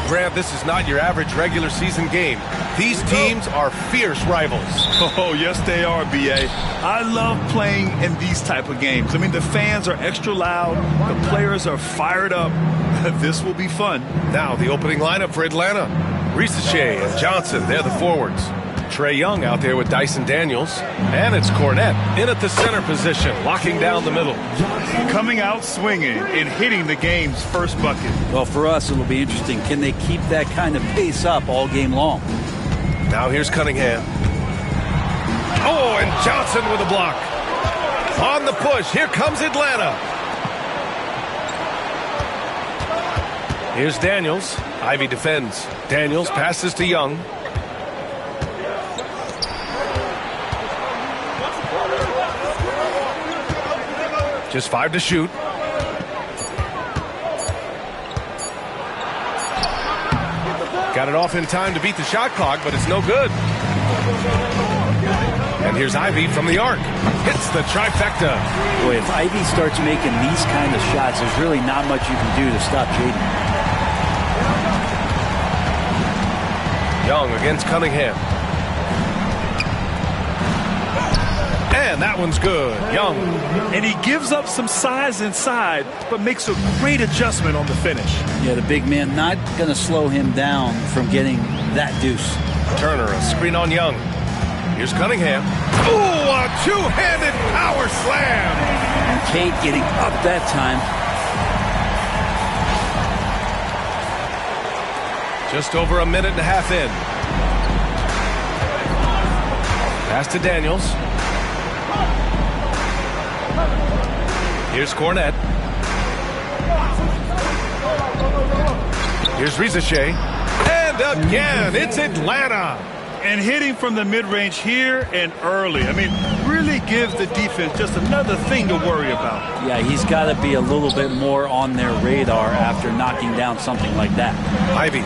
Grant, this is not your average regular season game. These teams are fierce rivals. Oh, yes, they are, B.A. I love playing in these type of games. I mean, the fans are extra loud. The players are fired up. This will be fun. Now, the opening lineup for Atlanta. Ricochet and Johnson, they're the forwards. Trae Young out there with Dyson Daniels. And it's Cornette in at the center position, locking down the middle. Coming out swinging and hitting the game's first bucket. Well, for us, it'll be interesting. Can they keep that kind of pace up all game long? Now here's Cunningham. Oh, and Johnson with a block. On the push, here comes Atlanta. Here's Daniels. Ivy defends. Daniels passes to Young. Just 5 to shoot. Got it off in time to beat the shot clock, but it's no good. And here's Ivy from the arc. Hits the trifecta. Boy, if Ivy starts making these kind of shots, there's really not much you can do to stop Jaden. Young against Cunningham. And that one's good. Young. And he gives up some size inside, but makes a great adjustment on the finish. Yeah, the big man not going to slow him down from getting that deuce. Turner, a screen on Young. Here's Cunningham. Ooh, a two-handed power slam. And Kate getting up that time. Just over a minute and a half in. Pass to Daniels. Here's Cornette. Here's Ricochet. And again, it's Atlanta. And hitting from the mid-range here and early. I mean, really gives the defense just another thing to worry about. Yeah, he's got to be a little bit more on their radar after knocking down something like that. Ivy.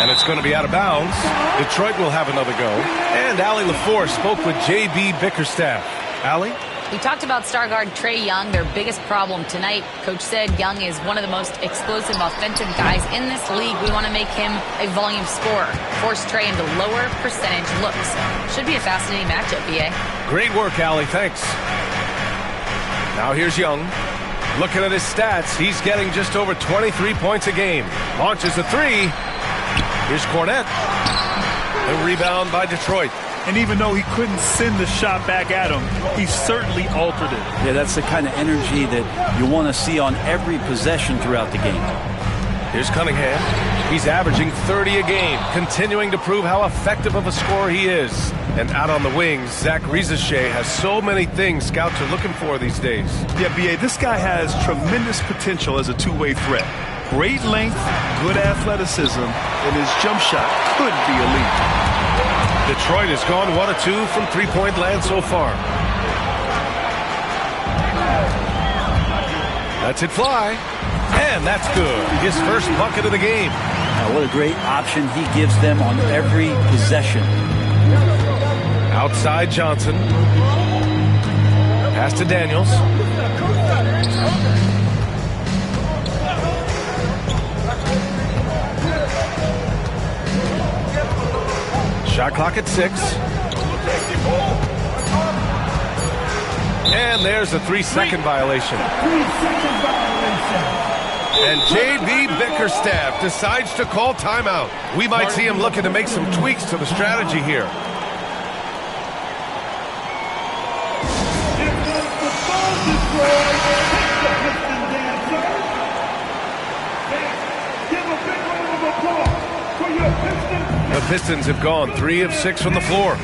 And it's going to be out of bounds. Detroit will have another go. And Allie LaForce spoke with J.B. Bickerstaff. Allie? We talked about star guard Trae Young, their biggest problem tonight. Coach said Young is one of the most explosive offensive guys in this league. We want to make him a volume scorer. Force Trae into lower percentage looks. Should be a fascinating matchup, B.A. Great work, Allie. Thanks. Now here's Young. Looking at his stats, he's getting just over 23 points a game. Launches a three. Here's Cornette. A rebound by Detroit. And even though he couldn't send the shot back at him, he certainly altered it. Yeah, that's the kind of energy that you want to see on every possession throughout the game. Here's Cunningham. He's averaging 30 a game, continuing to prove how effective of a scorer he is. And out on the wings, Zach Ricochet has so many things scouts are looking for these days. Yeah, B.A., this guy has tremendous potential as a two-way threat. Great length, good athleticism, and his jump shot could be elite. Detroit has gone 1 of 2 from three-point land so far. Lets it fly. And that's good. His first bucket of the game. What a great option he gives them on every possession. Outside Johnson. Pass to Daniels. Shot clock at 6. And there's a 3-second violation. And J.B. Bickerstaff decides to call timeout. We might see him looking to make some tweaks to the strategy here. The Pistons have gone 3 of 6 from the floor.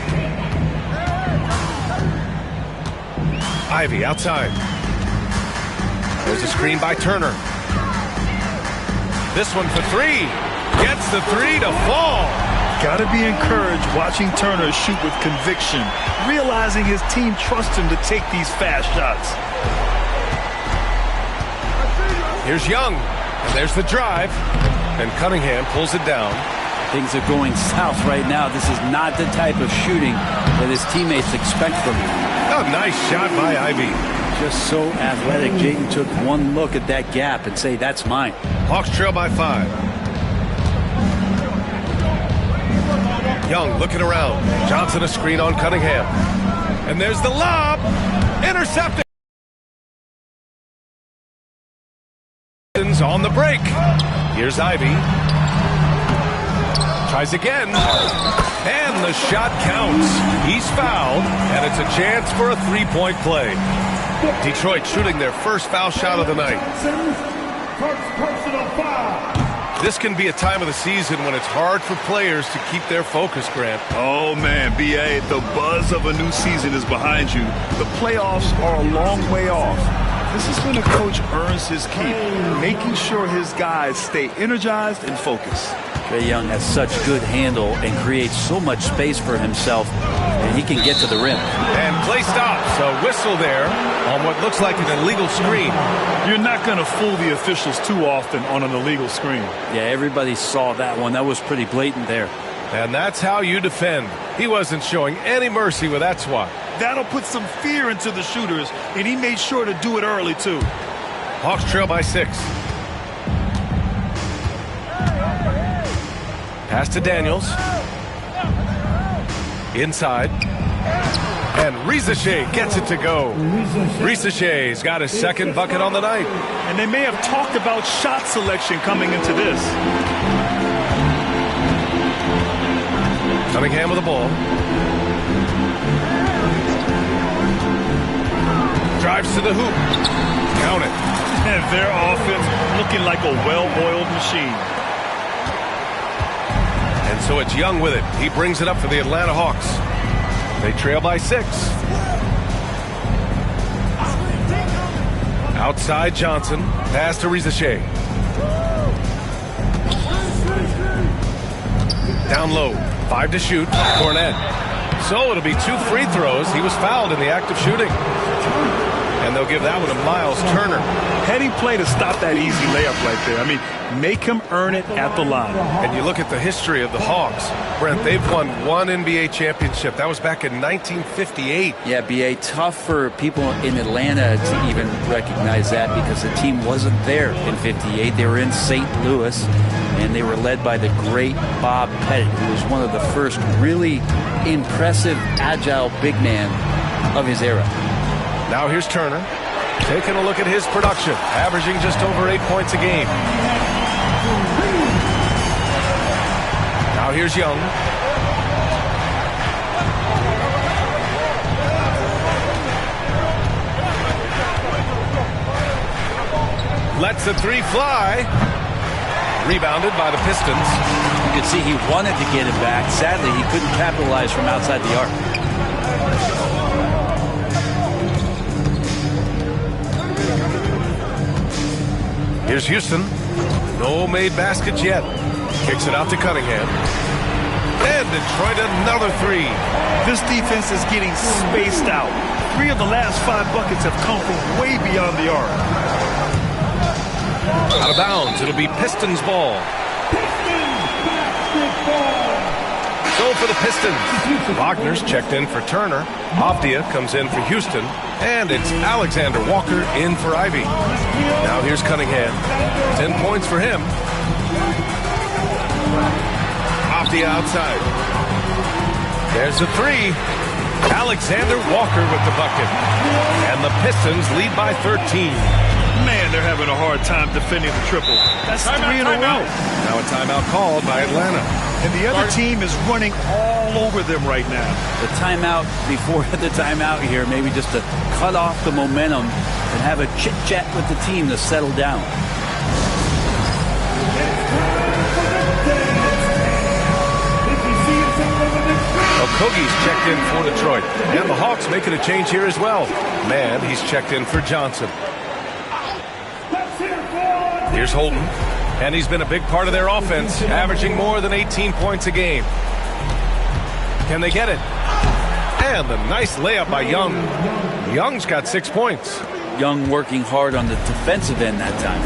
Ivy outside. There's a screen by Turner. This one for 3. Gets the 3 to fall. Got to be encouraged watching Turner shoot with conviction, realizing his team trusts him to take these fast shots. Here's Young. And there's the drive. And Cunningham pulls it down. Things are going south right now. This is not the type of shooting that his teammates expect from him. A nice shot by Ivy. Just so athletic. Jayden took one look at that gap and say, that's mine. Hawks trail by 5. Young looking around. Johnson a screen on Cunningham. And there's the lob. Intercepted. On the break. Here's Ivy. Tries again. And the shot counts. He's fouled, and it's a chance for a three-point play. Detroit shooting their first foul shot of the night. This can be a time of the season when it's hard for players to keep their focus, Grant. Oh, man, B.A., the buzz of a new season is behind you. The playoffs are a long way off. This is when a coach earns his keep, making sure his guys stay energized and focused. Trae Young has such good handle and creates so much space for himself, and he can get to the rim. And play stops. A whistle there on what looks like an illegal screen. You're not going to fool the officials too often on an illegal screen. Yeah, everybody saw that one. That was pretty blatant there. And that's how you defend. He wasn't showing any mercy with that swat. That'll put some fear into the shooters, and he made sure to do it early, too. Hawks trail by 6. Pass to Daniels. Inside. And Rizachet gets it to go. Rizachet's got his second bucket on the night. And they may have talked about shot selection coming into this. Cunningham with the ball. Drives to the hoop. Count it. And their offense looking like a well-oiled machine. And so it's Young with it. He brings it up for the Atlanta Hawks. They trail by 6. Outside Johnson. Pass to Rizachet. Down low. 5 to shoot. Cornette. So it'll be 2 free throws. He was fouled in the act of shooting. And they'll give that one to Miles Turner. Heady play to stop that easy layup right there. I mean, make him earn it at the line. And you look at the history of the Hawks. Brent, they've won 1 NBA championship. That was back in 1958. Yeah, B.A., tough for people in Atlanta to even recognize that because the team wasn't there in 58. They were in St. Louis, and they were led by the great Bob Pettit, who was one of the first really impressive, agile big man of his era. Now here's Turner, taking a look at his production, averaging just over 8 points a game. Now here's Young. Lets the 3 fly. Rebounded by the Pistons. You could see he wanted to get it back. Sadly, he couldn't capitalize from outside the arc. Here's Houston. No made baskets yet. Kicks it out to Cunningham. And Detroit another 3. This defense is getting spaced out. 3 of the last 5 buckets have come from way beyond the arc. Out of bounds. It'll be Pistons ball. So for the Pistons. Wagner's checked in for Turner. Avdia comes in for Houston. And it's Alexander Walker in for Ivy. Now here's Cunningham. 10 points for him. Avdia outside. There's the 3. Alexander Walker with the bucket. And the Pistons lead by 13. Man, they're having a hard time defending the triple. That's 3 in a row. Now a timeout called by Atlanta. And the other team is running all over them right now. The timeout before the timeout here, maybe just to cut off the momentum and have a chit-chat with the team to settle down. Okogie's checked in for Detroit. And the Hawks making a change here as well. Man, he's checked in for Johnson. Here's Holden. And he's been a big part of their offense, averaging more than 18 points a game. Can they get it? And the nice layup by Young. Young's got 6 points. Young working hard on the defensive end that time.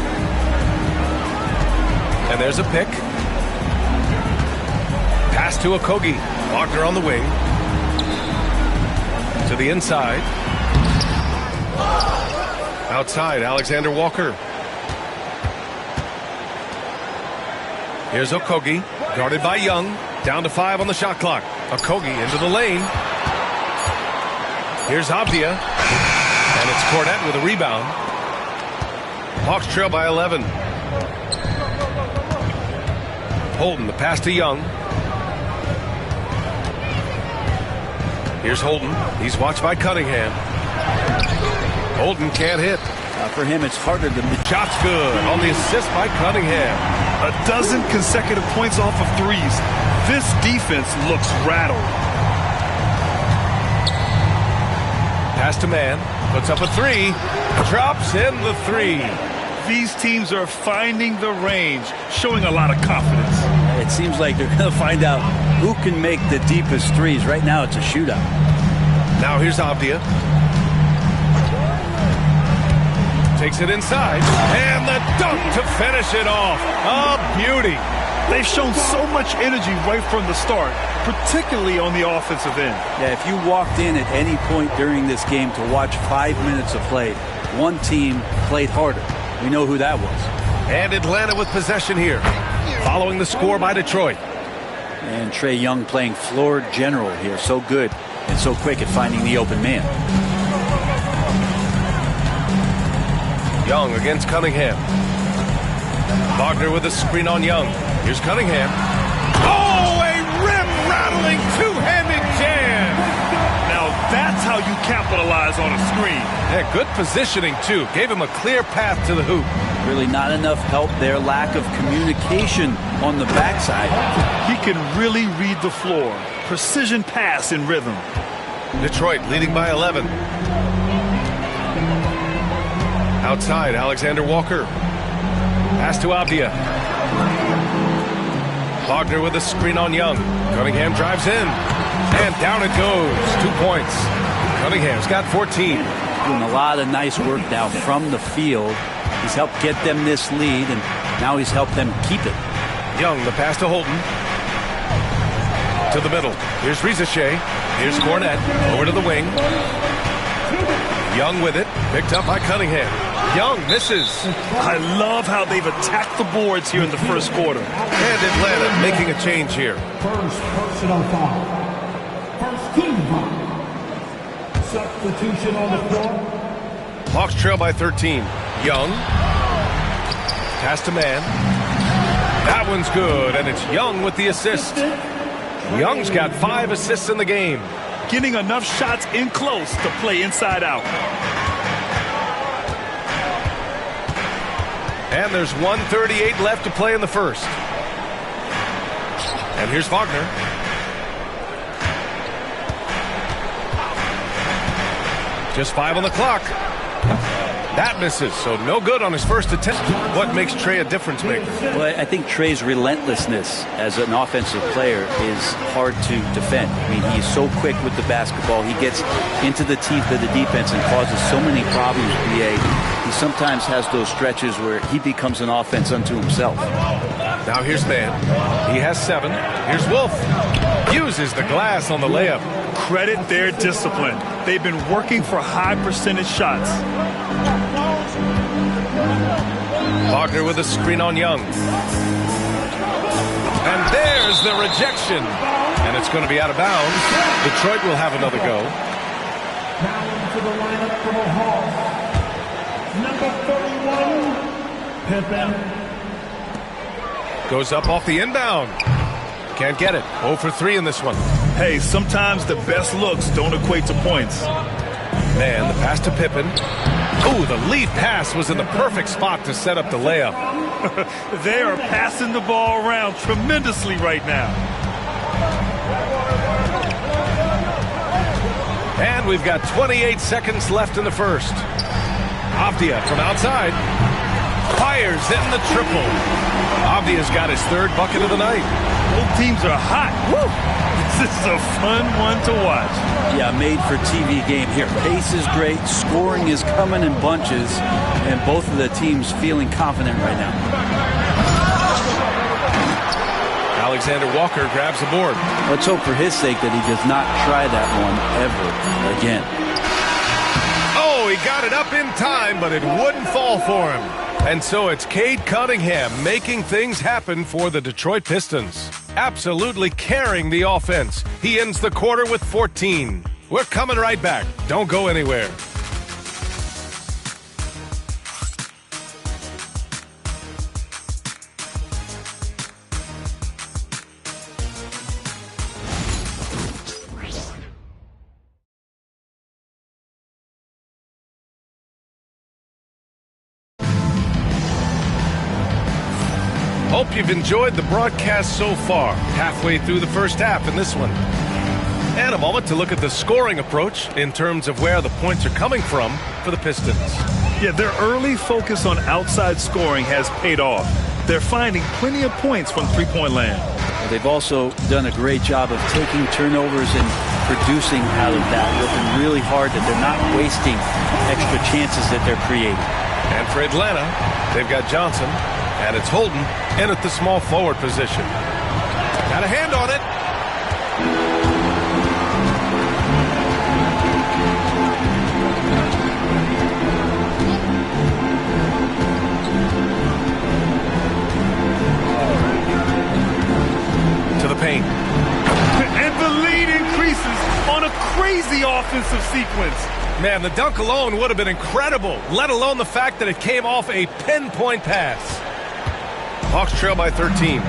And there's a pick. Pass to Okogie. Wagner on the wing. To the inside. Outside, Alexander Walker. Here's Okogie, guarded by Young. Down to 5 on the shot clock. Okogie into the lane. Here's Avdia. And it's Cornette with a rebound. Hawks trail by 11. Holden, the pass to Young. Here's Holden. He's watched by Cunningham. Holden can't hit. For him, it's harder to... Shot's good on the assist by Cunningham. A dozen consecutive points off of threes. This defense looks rattled. Pass to Man. Puts up a 3. Drops in the 3. These teams are finding the range, showing a lot of confidence. It seems like they're going to find out who can make the deepest threes. Right now, it's a shootout. Now here's Avdia. Takes it inside. And the dunk to finish it off. A beauty. They've shown so much energy right from the start, particularly on the offensive end. Yeah, if you walked in at any point during this game to watch 5 minutes of play, one team played harder. We know who that was. And Atlanta with possession here, following the score by Detroit. And Trae Young playing floor general here. So good and so quick at finding the open man. Young against Cunningham. Wagner with a screen on Young. Here's Cunningham. Oh, a rim-rattling two-handed jam. Now that's how you capitalize on a screen. Yeah, good positioning, too. Gave him a clear path to the hoop. Really not enough help there. Lack of communication on the backside. He can really read the floor. Precision pass in rhythm. Detroit leading by 11. Outside, Alexander Walker. Pass to Avdia. Wagner with a screen on Young. Cunningham drives in. And down it goes. 2 points. Cunningham's got 14. Doing a lot of nice work now from the field. He's helped get them this lead, and now he's helped them keep it. Young, the pass to Holden. To the middle. Here's Rizachet. Here's Cornette. Over to the wing. Young with it. Picked up by Cunningham. Young misses. I love how they've attacked the boards here in the first quarter. And Atlanta making a change here. First personal foul. First team foul. Substitution on the floor. Hawks trail by 13. Young. Pass to Man. That one's good, and it's Young with the assist. Young's got 5 assists in the game. Getting enough shots in close to play inside out. And there's 1:38 left to play in the first. And here's Wagner. Just 5 on the clock. That misses, so no good on his first attempt. What makes Trae a difference maker? Well, I think Trae's relentlessness as an offensive player is hard to defend. I mean, he's so quick with the basketball. He gets into the teeth of the defense and causes so many problems, BA. He sometimes has those stretches where he becomes an offense unto himself. Now here's Man. He has 7. Here's Wolf. Uses the glass on the layup. Credit their discipline. They've been working for high percentage shots. Wagner with a screen on Young. And there's the rejection. And it's going to be out of bounds. Detroit will have another go. Now into the lineup for the Hawks. Number 31, Pippen. Goes up off the inbound. Can't get it. 0 for 3 in this one. Hey, sometimes the best looks don't equate to points. Man, the pass to Pippen. Oh, the lead pass was in the perfect spot to set up the layup. They are passing the ball around tremendously right now. And we've got 28 seconds left in the first. Avdia from outside. Fires in the triple. Avdia's got his 3rd bucket of the night. Both teams are hot. Woo! This is a fun one to watch. Yeah, made for TV game here. Pace is great. Scoring is coming in bunches. And both of the teams feeling confident right now. Alexander Walker grabs the board. Let's hope for his sake that he does not try that one ever again. Oh, Oh, he got it up in time, but it wouldn't fall for him. And so it's Cade Cunningham making things happen for the Detroit Pistons. Absolutely carrying the offense. He ends the quarter with 14. We're coming right back. Don't go anywhere. Hope you've enjoyed the broadcast so far. Halfway through the first half in this one. And a moment to look at the scoring approach in terms of where the points are coming from for the Pistons. Yeah, their early focus on outside scoring has paid off. They're finding plenty of points from three-point land. Well, they've also done a great job of taking turnovers and producing out of that, working really hard that they're not wasting extra chances that they're creating. And for Atlanta, they've got Johnson, and it's Holden in at the small forward position. Got a hand on it. To the paint. And the lead increases on a crazy offensive sequence. Man, the dunk alone would have been incredible, let alone the fact that it came off a pinpoint pass. Hawks trail by 13.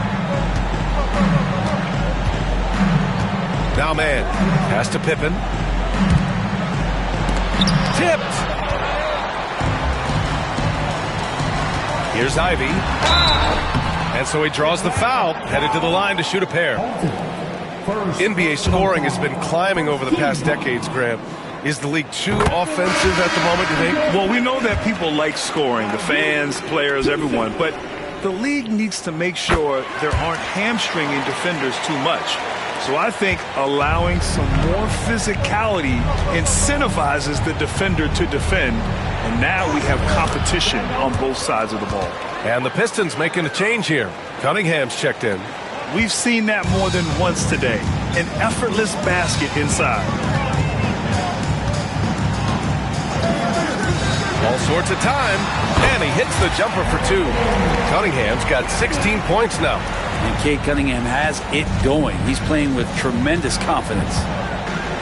Now man, pass to Pippen. Tipped. Here's Ivy. And so he draws the foul, headed to the line to shoot a pair. NBA scoring has been climbing over the past decades, Graham. Is the league too offensive at the moment, you think? Well, we know that people like scoring, the fans, players, everyone, but the league needs to make sure there aren't hamstringing defenders too much. So I think allowing some more physicality incentivizes the defender to defend, and now we have competition on both sides of the ball. And the Pistons making a change here. Cunningham's checked in. We've seen that more than once today. An effortless basket inside. All sorts of time, and he hits the jumper for two. Cunningham's got 16 points now. And Cade Cunningham has it going. He's playing with tremendous confidence.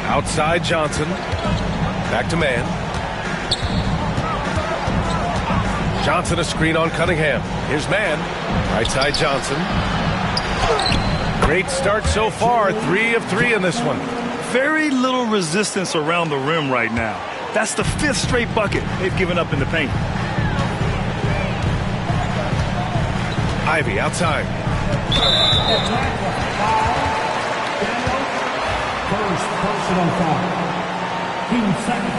Outside Johnson. Back to man. Johnson a screen on Cunningham. Here's man. Right side Johnson. Great start so far. 3 of 3 in this one. Very little resistance around the rim right now. That's the 5th straight bucket they've given up in the paint. Ivy outside. First personal foul. Team second.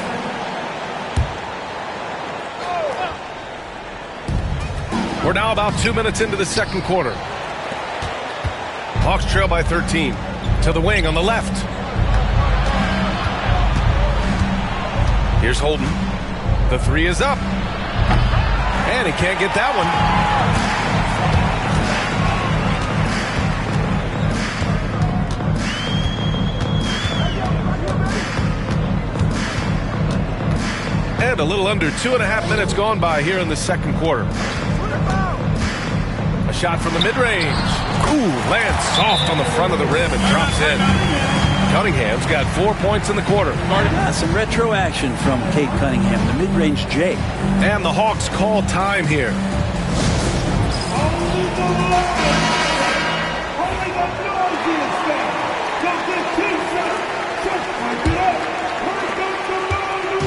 We're now about 2 minutes into the second quarter. Hawks trail by 13. To the wing on the left. Here's Holden. The 3 is up. And he can't get that one. And a little under 2.5 minutes gone by here in the second quarter. A shot from the mid-range. Ooh, lands soft on the front of the rim and drops in. Cunningham's got 4 points in the quarter. Some retro action from Cade Cunningham, the mid-range J. And the Hawks call time here.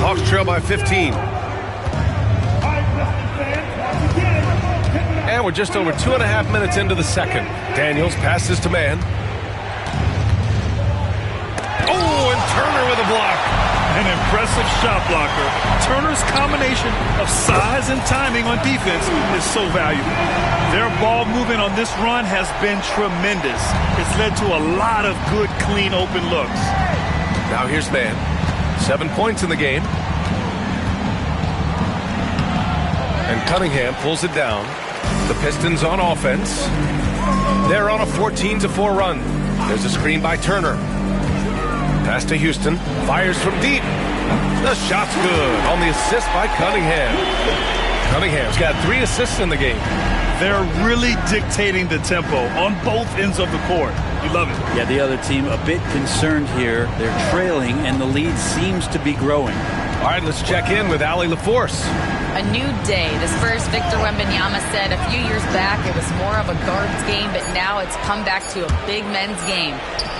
Hawks trail by 15. And we're just over 2.5 minutes into the second. Daniels passes to man. Oh, and Turner with a block. An impressive shot blocker. Turner's combination of size and timing on defense is so valuable. Their ball movement on this run has been tremendous. It's led to a lot of good, clean, open looks. Now here's man. 7 points in the game. And Cunningham pulls it down. The Pistons on offense. They're on a 14-4 run. There's a screen by Turner. Pass to Houston. Fires from deep. The shot's good on the assist by Cunningham. Cunningham's got 3 assists in the game. They're really dictating the tempo on both ends of the court. You love it. Yeah, the other team a bit concerned here. They're trailing, and the lead seems to be growing. All right, let's check in with Allie LaForce. A new day. The Spurs' Victor Wembanyama said a few years back it was more of a guards game, but now it's come back to a big men's game.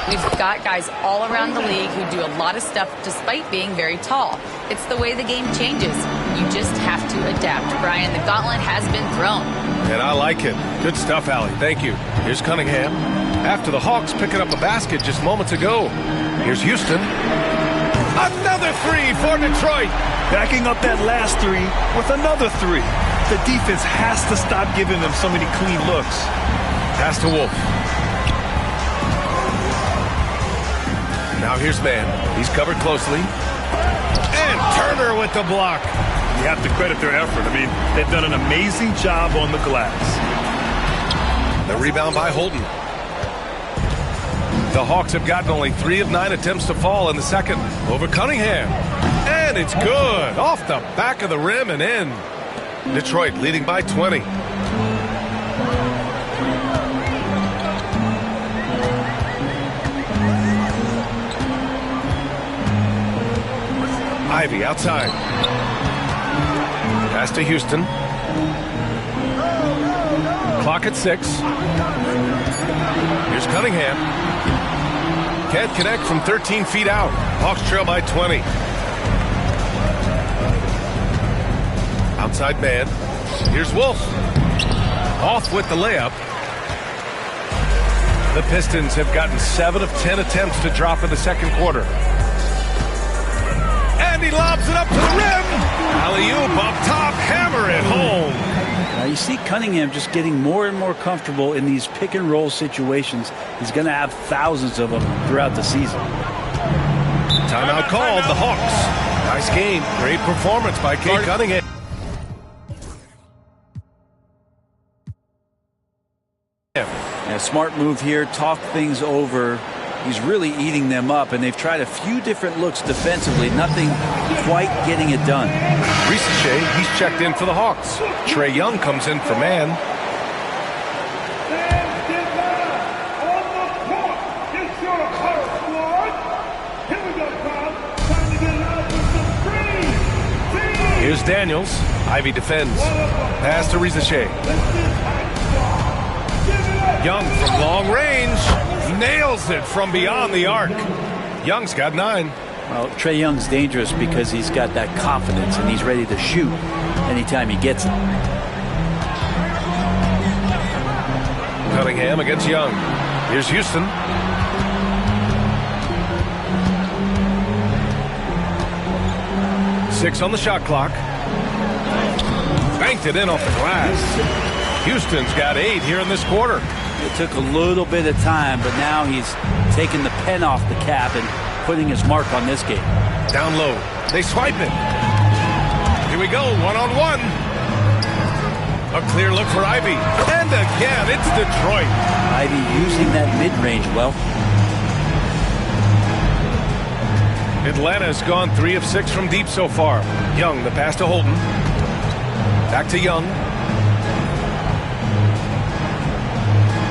We've got guys all around the league who do a lot of stuff despite being very tall. It's the way the game changes. You just have to adapt. Brian, the gauntlet has been thrown. And I like it. Good stuff, Allie. Thank you. Here's Cunningham. After the Hawks picking up a basket just moments ago. Here's Houston. Another 3 for Detroit. Backing up that last 3 with another 3. The defense has to stop giving them so many clean looks. Pass to Wolf. Now here's Mann. He's covered closely. And Turner with the block. You have to credit their effort. I mean, they've done an amazing job on the glass. The rebound by Holden. The Hawks have gotten only 3 of 9 attempts to fall in the second over Cunningham. And it's good. Off the back of the rim and in. Detroit leading by 20. Ivy outside. Pass to Houston. Clock at 6. Here's Cunningham. Can't connect from 13 feet out. Hawks trail by 20. Outside man. Here's Wolf. Off with the layup. The Pistons have gotten 7 of 10 attempts to drop in the second quarter. And he lobs it up to the rim. Alley-oop up top. Hammer it home. Now you see Cunningham just getting more and more comfortable in these pick and roll situations. He's going to have thousands of them throughout the season. Timeout called. The Hawks. Nice game. Great performance by Cade Cunningham. A smart move here. Talk things over. He's really eating them up, and they've tried a few different looks defensively. Nothing quite getting it done. Ricochet, he's checked in for the Hawks. Trae Young comes in for Mann. Here's Daniels. Ivy defends. Pass to Ricochet. Young from long range. Nails it from beyond the arc. Young's got 9. Well, Trae Young's dangerous because he's got that confidence and he's ready to shoot anytime he gets it. Cunningham against Young. Here's Houston. Six on the shot clock. Banked it in off the glass. Houston's got 8 here in this quarter. It took a little bit of time, but now he's taking the pen off the cap and putting his mark on this game. Down low. They swipe it. Here we go. 1-on-1. A clear look for Ivy. And again, it's Detroit. Ivy using that mid-range well. Atlanta's gone 3 of 6 from deep so far. Young, the pass to Holden. Back to Young.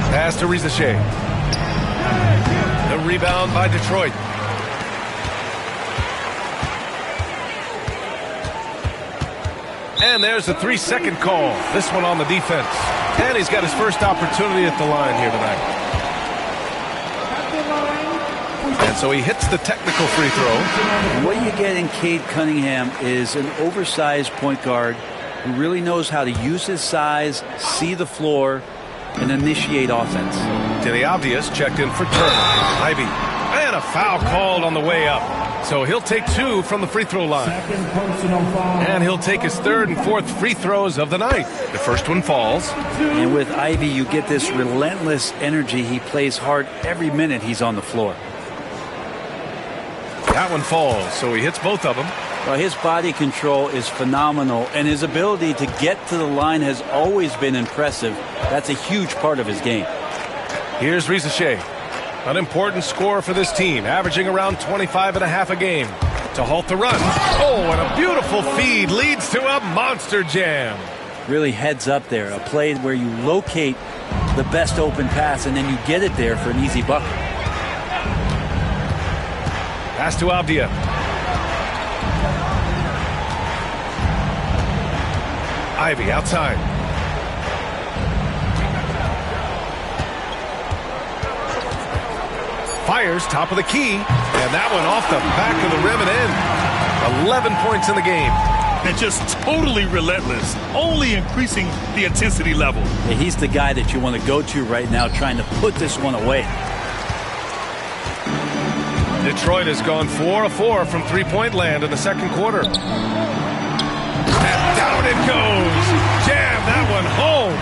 Pass to Ricochet. The rebound by Detroit. And there's a 3-second call. This one on the defense. And he's got his first opportunity at the line here tonight. And so he hits the technical free throw. And what you get in Cade Cunningham is an oversized point guard who really knows how to use his size, see the floor, and initiate offense. To the obvious, checked in for Turner. Ivy. And a foul called on the way up. So he'll take 2 from the free throw line. And he'll take his 3rd and 4th free throws of the night. The first one falls. And with Ivy, you get this relentless energy. He plays hard every minute he's on the floor. That one falls, so he hits both of them. Well, his body control is phenomenal, and his ability to get to the line has always been impressive. That's a huge part of his game. Here's Ricochet. An important scorer for this team, averaging around 25.5 a game. to halt the run. Oh, and a beautiful feed leads to a monster jam. Really heads up there. A play where you locate the best open pass and then you get it there for an easy bucket. Pass to Avdia. Ivy outside. Fires top of the key, and that one off the back of the rim and in. 11 points in the game. And just totally relentless, only increasing the intensity level. Yeah, he's the guy that you want to go to right now, trying to put this one away. Detroit has gone 4 of 4 from three-point land in the second quarter. And down it goes. Jam that one home.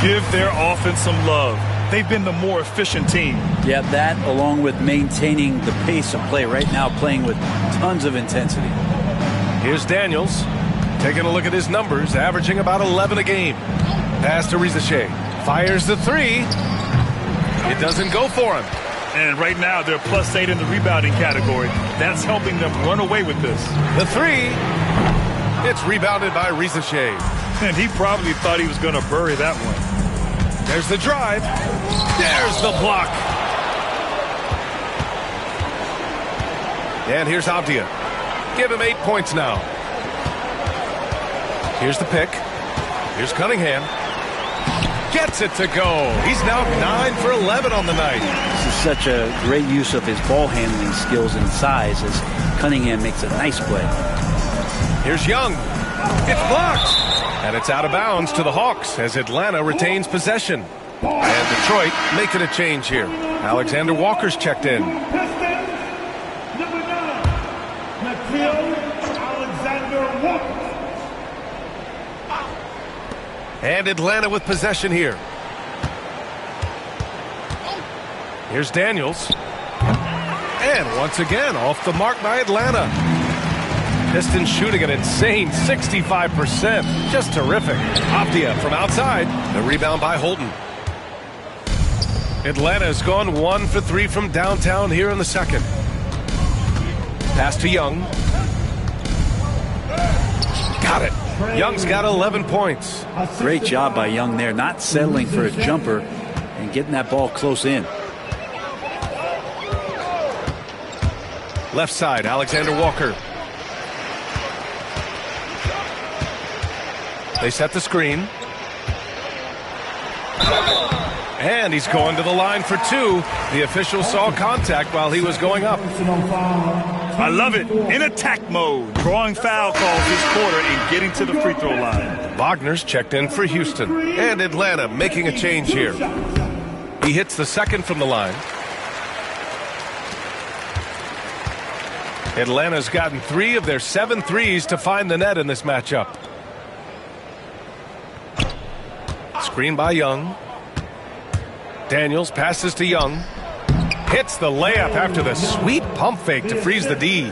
Give their offense some love. They've been the more efficient team. Yeah, that along with maintaining the pace of play right now, playing with tons of intensity. Here's Daniels taking a look at his numbers, averaging about 11 a game. Pass to Rizashe. Fires the three. It doesn't go for him. And right now they're +8 in the rebounding category. That's helping them run away with this. The three. It's rebounded by Rizashe. And he probably thought he was going to bury that one. There's the drive. There's the block. And here's Avdia. Give him 8 points now. Here's the pick. Here's Cunningham. Gets it to go. He's now 9 for 11 on the night. This is such a great use of his ball handling skills and size as Cunningham makes a nice play. Here's Young. It's blocked. And it's out of bounds to the Hawks as Atlanta retains possession. And Detroit making a change here. Alexander Walker's checked in. And Atlanta with possession here. Here's Daniels. And once again, off the mark by Atlanta. Pistons shooting an insane 65%. Just terrific. Avdia from outside. The rebound by Holton. Atlanta has gone 1 for 3 from downtown here in the second. Pass to Young. Got it. Young's got 11 points. Great job by Young there, not settling for a jumper and getting that ball close in. Left side, Alexander Walker. They set the screen. And he's going to the line for 2. The official saw contact while he was going up. I love it. In attack mode. Drawing foul calls this quarter and getting to the free throw line. Wagner's checked in for Houston. And Atlanta making a change here. He hits the second from the line. Atlanta's gotten 3 of their 7 threes to find the net in this matchup. Screen by Young. Daniels passes to Young. Hits the layup after the sweet pump fake to freeze the D.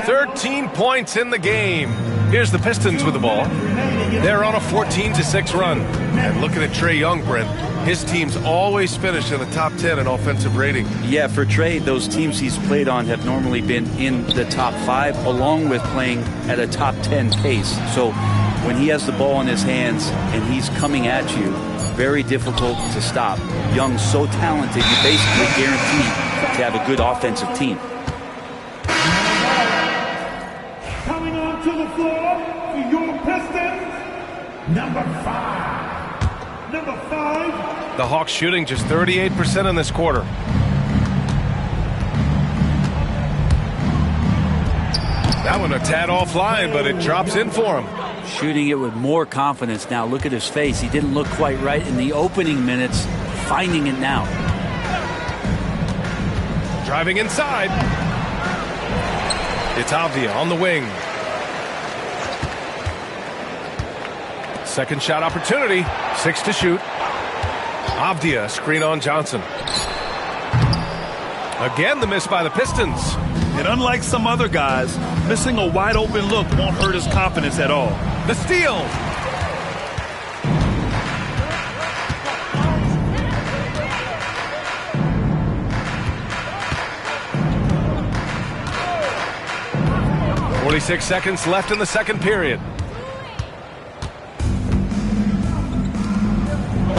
13 points in the game. Here's the Pistons with the ball. They're on a 14-6 run. And looking at Trae Young, Brent, his teams always finish in the top 10 in offensive rating. Yeah, for Trae, those teams he's played on have normally been in the top 5, along with playing at a top 10 pace. So when he has the ball in his hands and he's coming at you, very difficult to stop. Young's so talented, you basically guarantee to have a good offensive team. Coming onto the floor for your Pistons, number 5. Number 5. The Hawks shooting just 38% in this quarter. That one a tad offline, but it drops in for him. Shooting it with more confidence now. Look at his face. He didn't look quite right in the opening minutes. Finding it now. Driving inside. It's Avdia on the wing. Second shot opportunity. 6 to shoot. Avdia screen on Johnson. Again the miss by the Pistons. And unlike some other guys, missing a wide open look won't hurt his confidence at all. The steal. 36 seconds left in the second period.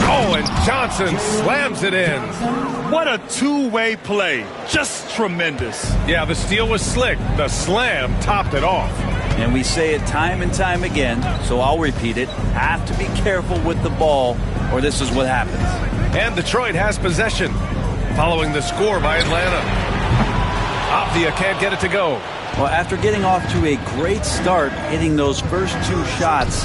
Oh, and Johnson slams it in. What a two-way play. Just tremendous. Yeah, the steal was slick. The slam topped it off. And we say it time and time again, so I'll repeat it. Have to be careful with the ball, or this is what happens. And Detroit has possession, following the score by Atlanta. Avdia can't get it to go. Well, after getting off to a great start, hitting those first two shots,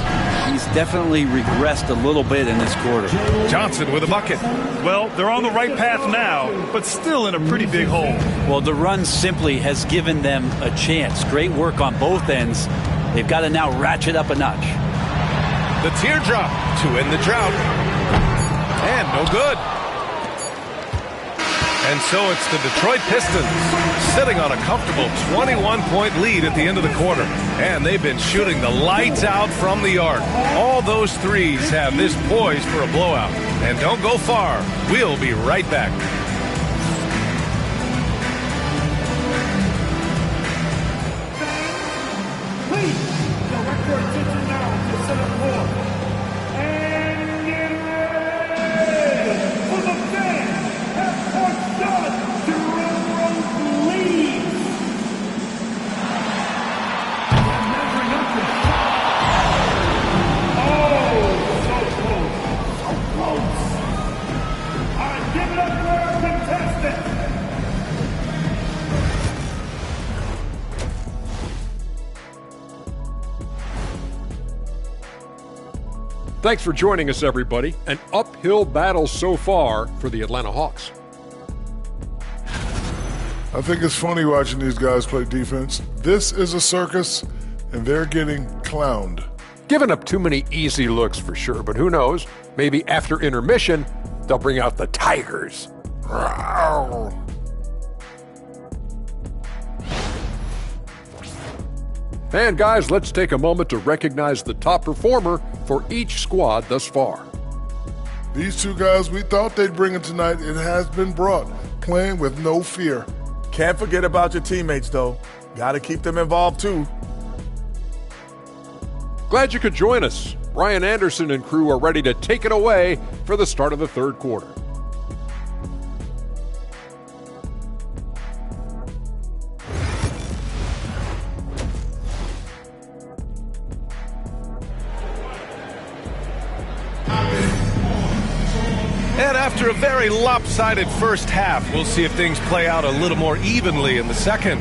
he's definitely regressed a little bit in this quarter. Johnson with a bucket. Well, they're on the right path now, but still in a pretty big hole. Well, the run simply has given them a chance. Great work on both ends. They've got to now ratchet up a notch. The teardrop to end the drought. And no good. And so it's the Detroit Pistons sitting on a comfortable 21-point lead at the end of the quarter. And they've been shooting the lights out from the arc. All those threes have this poised for a blowout. And don't go far. We'll be right back. Please, direct your attention now to center court. And get ready for the fans. Half-court shot. Jerome leads. Measuring up the shot. Oh, so close. So close. All right, give it up for our contestant. Thanks for joining us, everybody. An uphill battle so far for the Atlanta Hawks. I think it's funny watching these guys play defense. This is a circus, and they're getting clowned. Giving up too many easy looks for sure, but who knows? Maybe after intermission, they'll bring out the Tigers. Rawr. And guys, let's take a moment to recognize the top performer for each squad thus far. These two guys, we thought they'd bring it tonight. It has been brought, playing with no fear. Can't forget about your teammates, though. Got to keep them involved, too. Glad you could join us. Brian Anderson and crew are ready to take it away for the start of the third quarter. And after a very lopsided first half, we'll see if things play out a little more evenly in the second.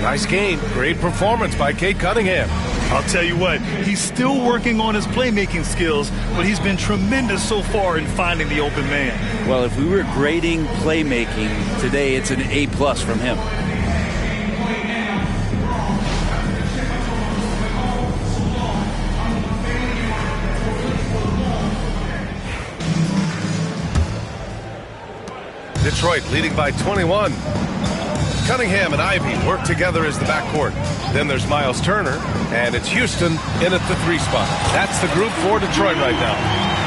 Nice game. Great performance by Cade Cunningham. I'll tell you what, he's still working on his playmaking skills, but he's been tremendous so far in finding the open man. Well, if we were grading playmaking today, it's an A+ from him. Detroit leading by 21. Cunningham and Ivy work together as the backcourt. Then there's Miles Turner, and it's Houston in at the 3 spot. That's the group for Detroit right now.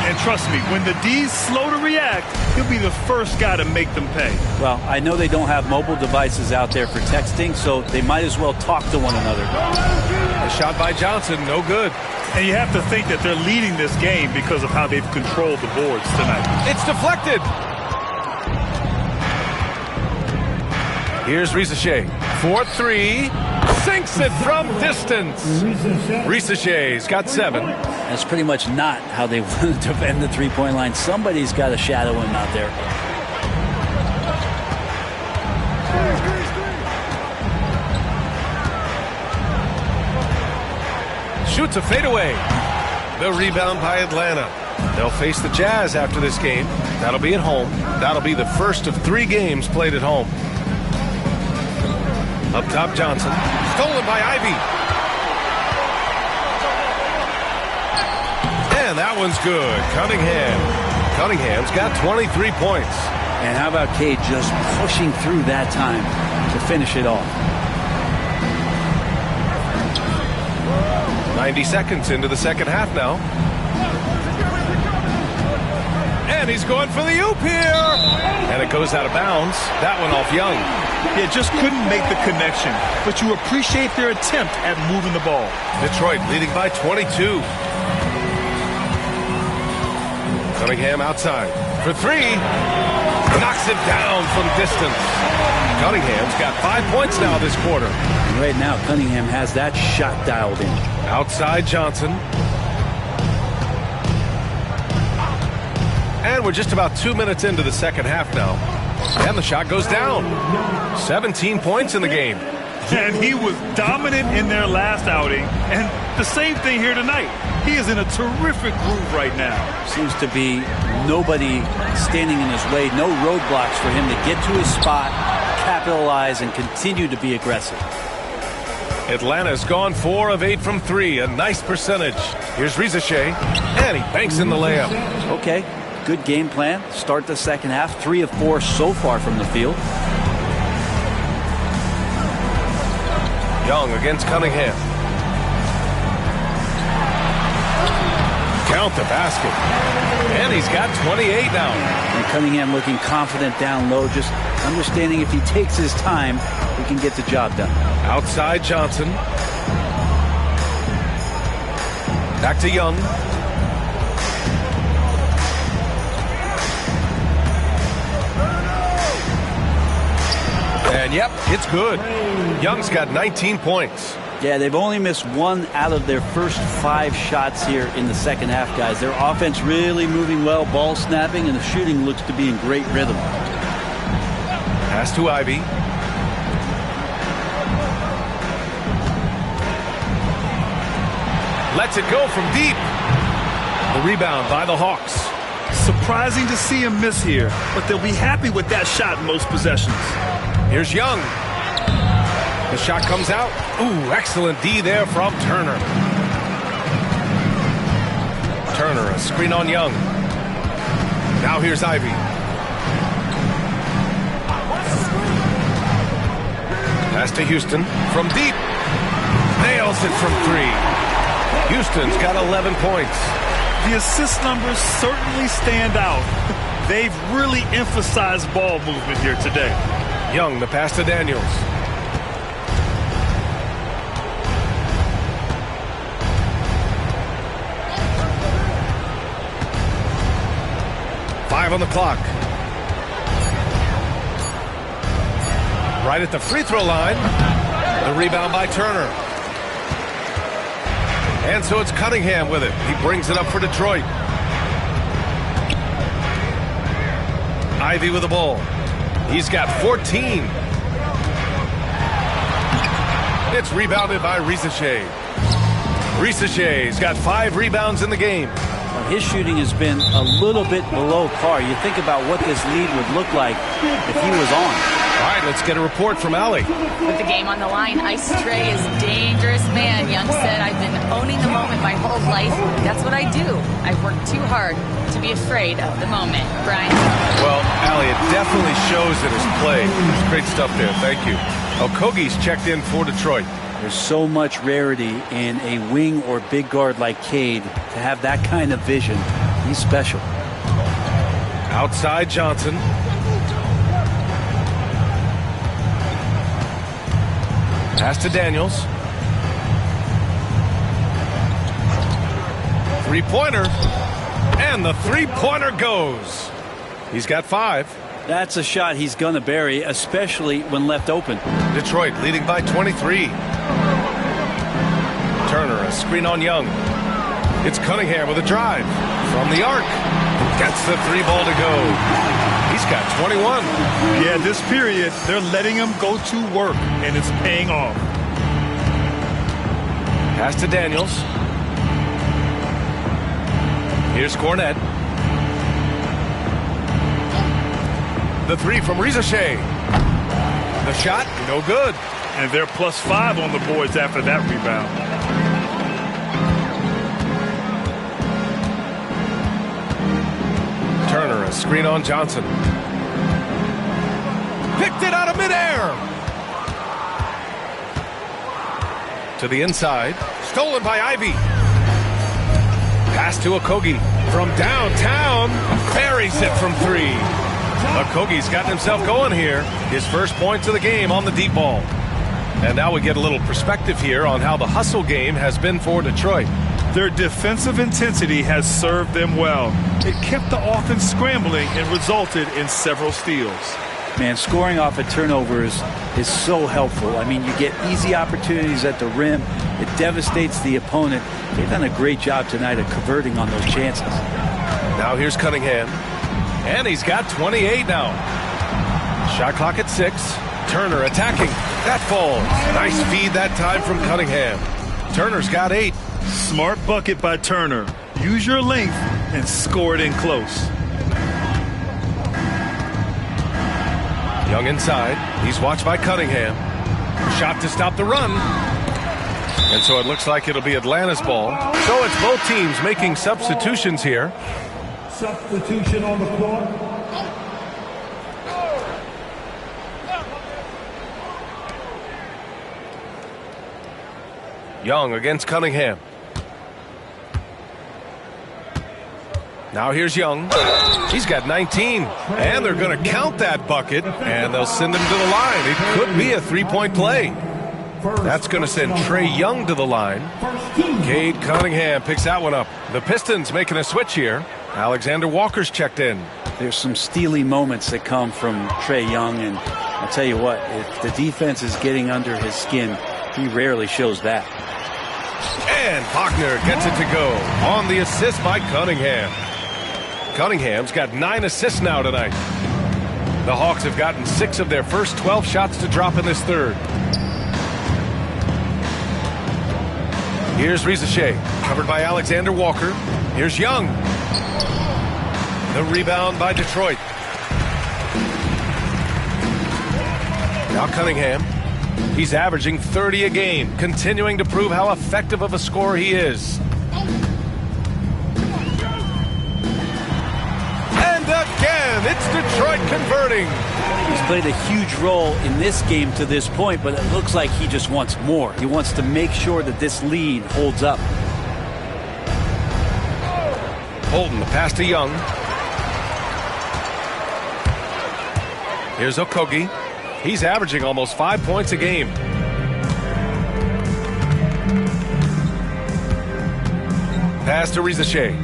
And trust me, when the D's slow to react, he'll be the first guy to make them pay. Well, I know they don't have mobile devices out there for texting, so they might as well talk to one another. A shot by Johnson, no good. And you have to think that they're leading this game because of how they've controlled the boards tonight. It's deflected. Here's Risacher for 3. Sinks it from distance. Risacher's got 7. That's pretty much not how they want to defend the three-point line. Somebody's got to shadow him out there. Shoots a fadeaway. The rebound by Atlanta. They'll face the Jazz after this game. That'll be at home. That'll be the first of 3 games played at home. Up top, Johnson. Stolen by Ivy. And that one's good. Cunningham's got 23 points. And how about Cade just pushing through that time to finish it off? 90 seconds into the second half now. And he's going for the oop here. And it goes out of bounds. That one off Young. Yeah, just couldn't make the connection. But you appreciate their attempt at moving the ball. Detroit leading by 22. Cunningham outside for three. Knocks it down from distance. Cunningham's got 5 points now this quarter. And right now, Cunningham has that shot dialed in. Outside Johnson. And we're just about 2 minutes into the second half now. And the shot goes down. 17 points in the game. And he was dominant in their last outing. And the same thing here tonight. He is in a terrific groove right now. Seems to be nobody standing in his way. No roadblocks for him to get to his spot, capitalize, and continue to be aggressive. Atlanta's gone 4 of 8 from 3. A nice percentage. Here's Rizachet. And he banks in the layup. Okay. Good game plan. Start the second half. 3 of 4 so far from the field. Young against Cunningham. Count the basket. And he's got 28 now. And Cunningham looking confident down low, just understanding if he takes his time, he can get the job done. Outside Johnson. Back to Young. And yep, it's good. Young's got 19 points. Yeah, they've only missed 1 out of their first 5 shots here in the second half, guys. Their offense really moving well, ball snapping, and the shooting looks to be in great rhythm. Pass to Ivy. Lets it go from deep. The rebound by the Hawks. Surprising to see him miss here, but they'll be happy with that shot in most possessions. Here's Young. The shot comes out. Ooh, excellent D there from Turner. Turner, a screen on Young. Now here's Ivy. Pass to Houston from deep. Nails it from 3. Houston's got 11 points. The assist numbers certainly stand out. They've really emphasized ball movement here today. Young, the pass to Daniels. Five on the clock. Right at the free throw line. The rebound by Turner. And so it's Cunningham with it. He brings it up for Detroit. Ivy with the ball. He's got 14. It's rebounded by Rizachet. Rizachet's got 5 rebounds in the game. His shooting has been a little bit below par. You think about what this lead would look like if he was on. All right, let's get a report from Allie. With the game on the line, Ice Trey is a dangerous man. Young said, I've been owning the moment my whole life. That's what I do. I've worked too hard to be afraid of the moment. Brian? Well, Allie, it definitely shows in his play. Great stuff there. Thank you. Okogie's checked in for Detroit. There's so much rarity in a wing or big guard like Cade to have that kind of vision. He's special. Outside Johnson. Pass to Daniels. 3-pointer. And the 3-pointer goes. He's got 5. That's a shot he's going to bury, especially when left open. Detroit leading by 23. Turner, a screen on Young. It's Cunningham with a drive. From the arc. Gets the 3-ball to go. He's got 21. Yeah, this period, they're letting him go to work, and it's paying off. Pass to Daniels. Here's Cornette. The 3 from Rizachet. The shot, no good. And they're +5 on the boards after that rebound. Turner, a screen on Johnson. Picked it out of midair. To the inside. Stolen by Ivy. Pass to Okogie. From downtown. Buries it from 3. Okogie's gotten himself going here. His first points of the game on the deep ball. And now we get a little perspective here on how the hustle game has been for Detroit. Their defensive intensity has served them well. It kept the offense scrambling and resulted in several steals. Man, scoring off of turnovers is so helpful. I mean, you get easy opportunities at the rim. It devastates the opponent. They've done a great job tonight of converting on those chances. Now here's Cunningham. And he's got 28 now. Shot clock at 6. Turner attacking. That falls. Nice feed that time from Cunningham. Turner's got 8. Smart bucket by Turner. Use your length and score it in close. Young inside. He's watched by Cunningham. Shot to stop the run. And so it looks like it'll be Atlanta's ball. So it's both teams making substitutions here. Substitution on the floor. Young against Cunningham. Now here's Young. He's got 19. And they're going to count that bucket. And they'll send him to the line. It could be a three-point play. That's going to send Trae Young to the line. Cade Cunningham picks that one up. The Pistons making a switch here. Alexander Walker's checked in. There's some steely moments that come from Trae Young, and I'll tell you what, if the defense is getting under his skin, he rarely shows that. And Wagner gets it to go on the assist by Cunningham. Cunningham's got 9 assists now tonight. The Hawks have gotten 6 of their first 12 shots to drop in this third. Here's Rizachet, covered by Alexander Walker. Here's Young. The rebound by Detroit. Now Cunningham. He's averaging 30 a game, continuing to prove how effective of a scorer he is. And again, it's Detroit converting. He's played a huge role in this game to this point, but it looks like he just wants more. He wants to make sure that this lead holds up. Holden, the pass to Young. Here's Okogie. He's averaging almost 5 points a game. Pass to Rizachet.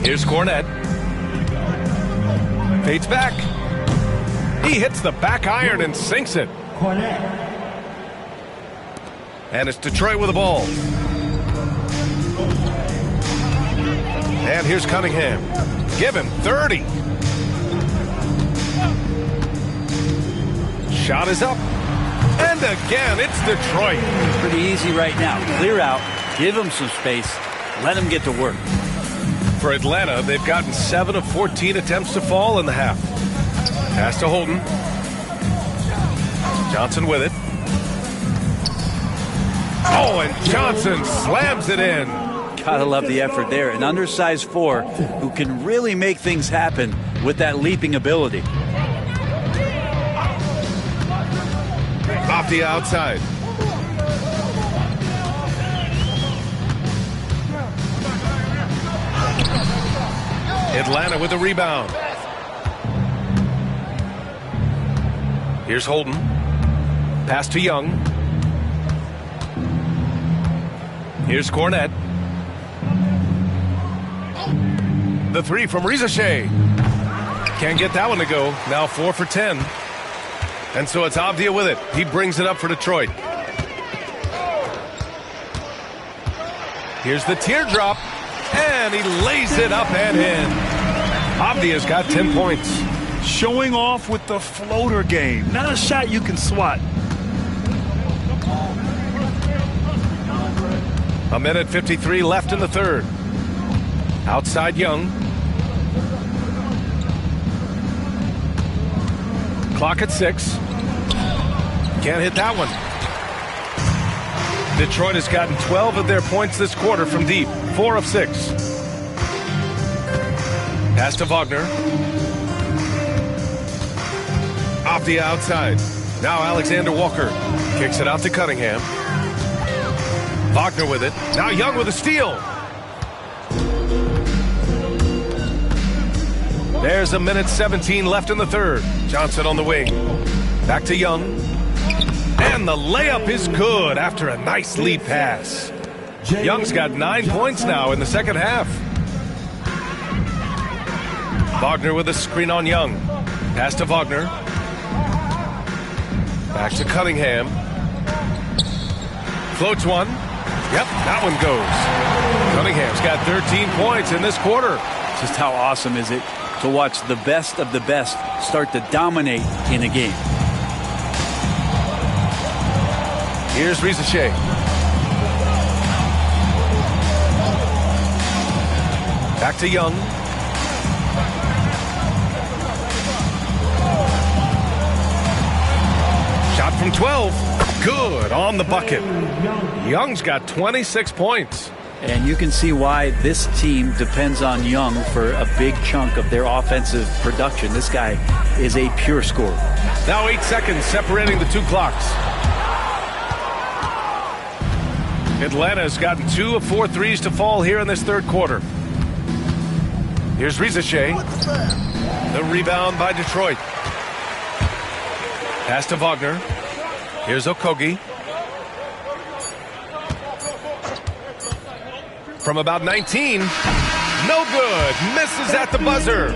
Here's Cornette. Fades back. He hits the back iron and sinks it. And it's Detroit with the ball. And here's Cunningham. Give him 30. Shot is up. And again, it's Detroit. Pretty easy right now. Clear out, give him some space, let him get to work. For Atlanta, they've gotten 7 of 14 attempts to fall in the half. Pass to Holden. Johnson with it. Oh, and Johnson slams it in. Gotta love the effort there. An undersized 4 who can really make things happen with that leaping ability. Off the outside. Atlanta with the rebound. Here's Holden. Pass to Young. Here's Cornette. The 3 from Rizachet. Can't get that one to go. Now 4 for 10. And so it's Avdia with it. He brings it up for Detroit. Here's the teardrop. And he lays it up and in. Avdia's got 10 points. Showing off with the floater game. Not a shot you can swat. A minute 53 left in the third. Outside Young. Clock at 6. Can't hit that one. Detroit has gotten 12 of their points this quarter from deep. 4 of 6. Pass to Wagner. Off the outside. Now Alexander Walker kicks it out to Cunningham. Wagner with it. Now Young with a steal. There's 1:17 left in the third. Johnson on the wing. Back to Young. And the layup is good after a nice lead pass. Young's got 9 points now in the second half. Wagner with a screen on Young. Pass to Wagner. Back to Cunningham. Floats one. Yep, that one goes. Cunningham's got 13 points in this quarter. Just how awesome is it to watch the best of the best start to dominate in a game. Here's Rizachet. Back to Young. Shot from 12. Good on the bucket. Young's got 26 points. And you can see why this team depends on Young for a big chunk of their offensive production. This guy is a pure scorer. Now 8 seconds separating the two clocks. Atlanta's gotten 2 of 4 threes to fall here in this third quarter. Here's Rizachet. The rebound by Detroit. Pass to Wagner. Here's Okogie. From about 19. No good. Misses at the buzzer.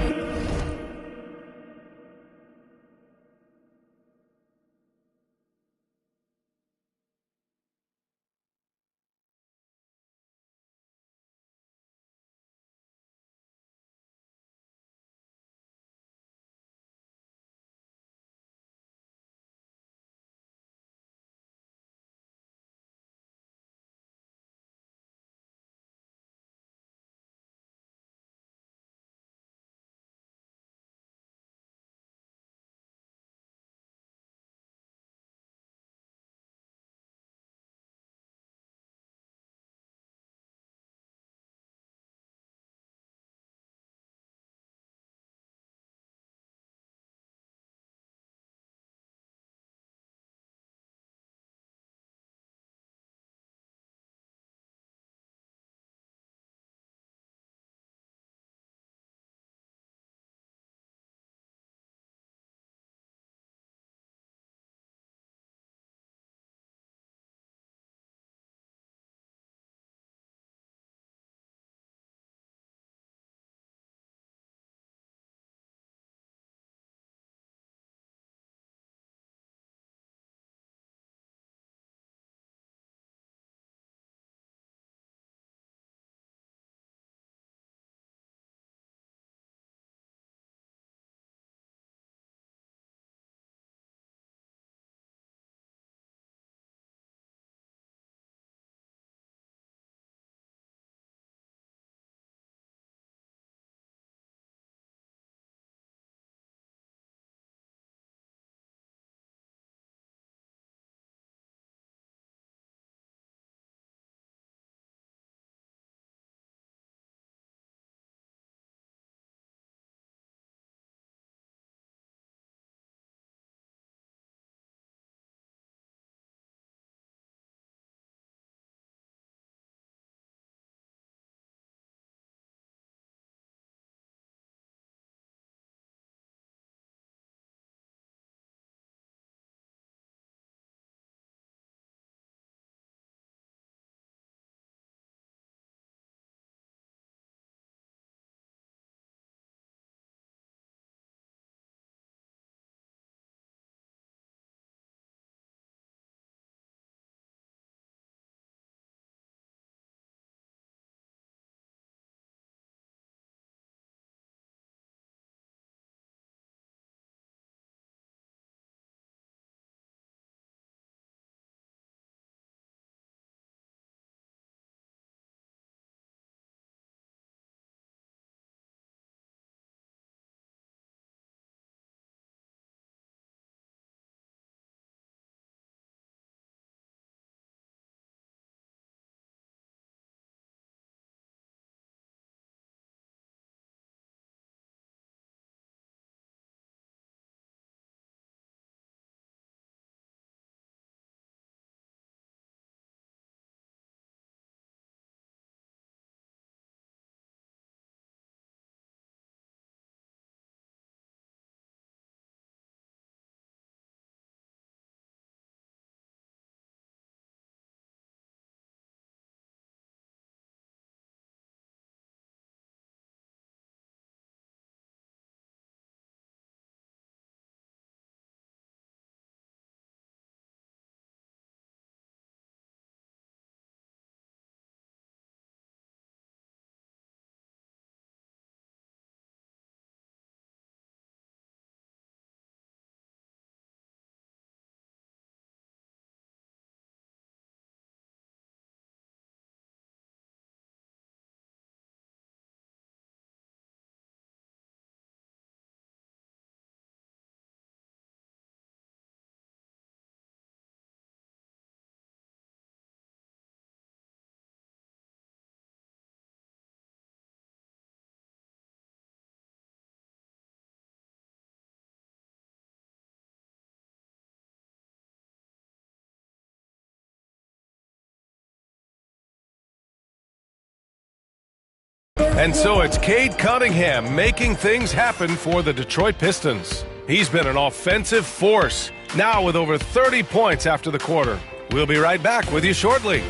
And so it's Cade Cunningham making things happen for the Detroit Pistons. He's been an offensive force, now with over 30 points after the quarter. We'll be right back with you shortly.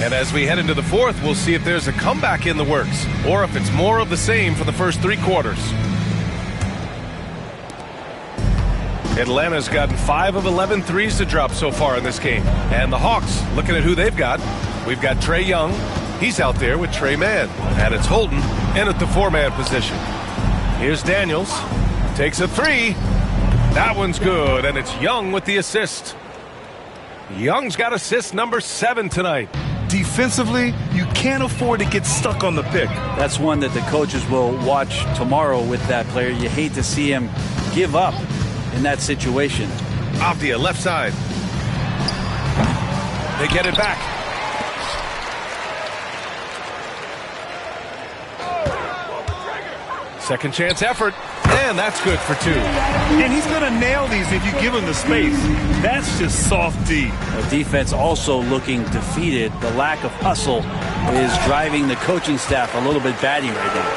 And as we head into the fourth, we'll see if there's a comeback in the works or if it's more of the same for the first 3 quarters. Atlanta's gotten 5 of 11 threes to drop so far in this game. And the Hawks, looking at who they've got, we've got Trae Young. He's out there with Trey Mann. And it's Holden in at the 4-man position. Here's Daniels. Takes a 3. That one's good, and it's Young with the assist. Young's got assist number 7 tonight. Defensively, you can't afford to get stuck on the pick. That's one that the coaches will watch tomorrow with that player. You hate to see him give up in that situation. Avdia, left side. They get it back. Second chance effort, and that's good for 2. And he's going to nail these if you give him the space. That's just soft D. The defense also looking defeated. The lack of hustle is driving the coaching staff a little bit batty right now.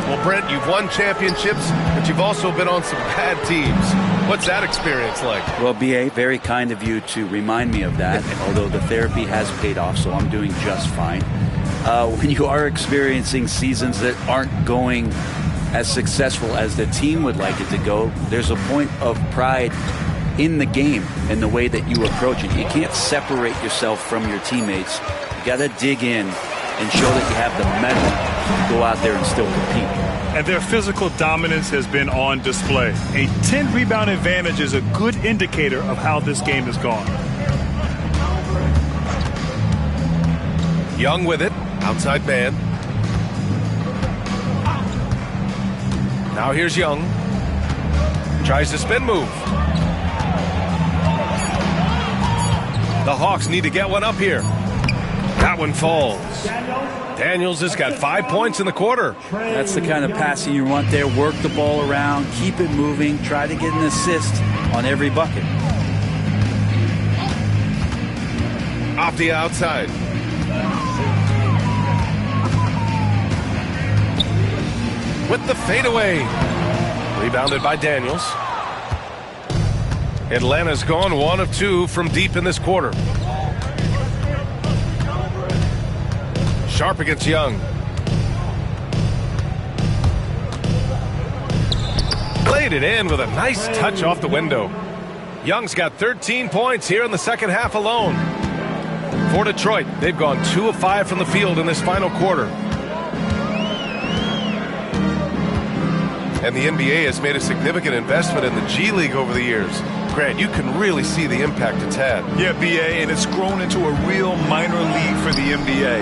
Well, Brent, you've won championships, but you've also been on some bad teams. What's that experience like? Well, B.A., very kind of you to remind me of that, although the therapy has paid off, so I'm doing just fine. When you are experiencing seasons that aren't going as successful as the team would like it to go, there's a point of pride in the game and the way that you approach it. You can't separate yourself from your teammates. You got to dig in and show that you have the mettle to go out there and still compete. And their physical dominance has been on display. A 10-rebound advantage is a good indicator of how this game has gone. Young with it. Outside man. Now here's Young. Tries to spin move. The Hawks need to get one up here. That one falls. Daniels has got 5 points in the quarter. That's the kind of passing you want there. Work the ball around, keep it moving, try to get an assist on every bucket. Off the outside. With the fadeaway. Rebounded by Daniels. Atlanta's gone 1 of 2 from deep in this quarter. Sharp against Young. Played it in with a nice touch off the window. Young's got 13 points here in the second half alone. For Detroit, they've gone 2 of 5 from the field in this final quarter. And the NBA has made a significant investment in the G League over the years. Grant, you can really see the impact it's had. Yeah, B.A., and it's grown into a real minor league for the NBA.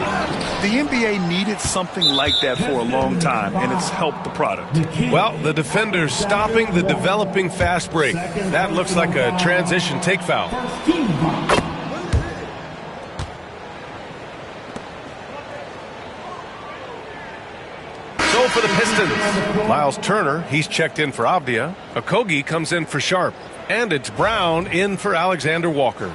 The NBA needed something like that for a long time, and it's helped the product. Well, the defender's stopping the developing fast break. That looks like a transition take foul. For the Pistons, Miles Turner, he's checked in for Avdia. Okogie comes in for Sharp. And it's Brown in for Alexander Walker.